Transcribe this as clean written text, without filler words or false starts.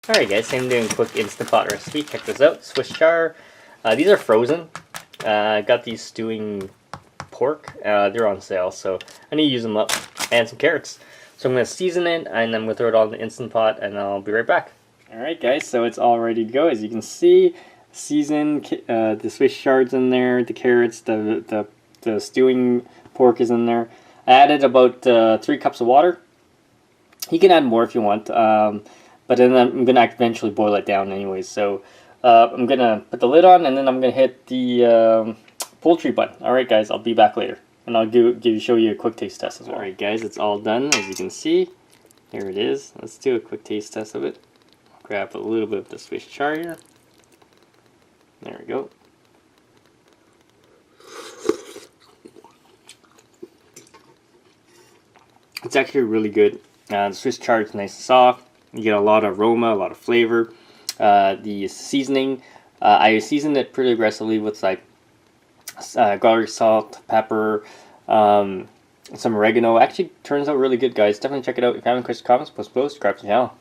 Alright guys, I'm doing a quick Instant Pot recipe. Check this out. Swiss chard. These are frozen. I got these stewing pork. They're on sale, so I need to use them up. And some carrots. So I'm going to season it, and I'm going to throw it all in the Instant Pot, and I'll be right back. Alright guys, so it's all ready to go. As you can see, seasoned, the Swiss chards in there, the carrots, the stewing pork is in there. I added about 3 cups of water. You can add more if you want. But then I'm going to eventually boil it down anyways. So I'm going to put the lid on, and then I'm going to hit the poultry button. Alright guys, I'll be back later. And I'll show you a quick taste test as well. Alright guys, it's all done as you can see. Here it is. Let's do a quick taste test of it. Grab a little bit of the Swiss chard here. There we go. It's actually really good. The Swiss chard is nice and soft. You get a lot of aroma, a lot of flavor. The seasoning, I seasoned it pretty aggressively with like garlic, salt, pepper, some oregano. Actually turns out really good, guys. Definitely check it out. If you have any questions, comments, post below, subscribe to the channel.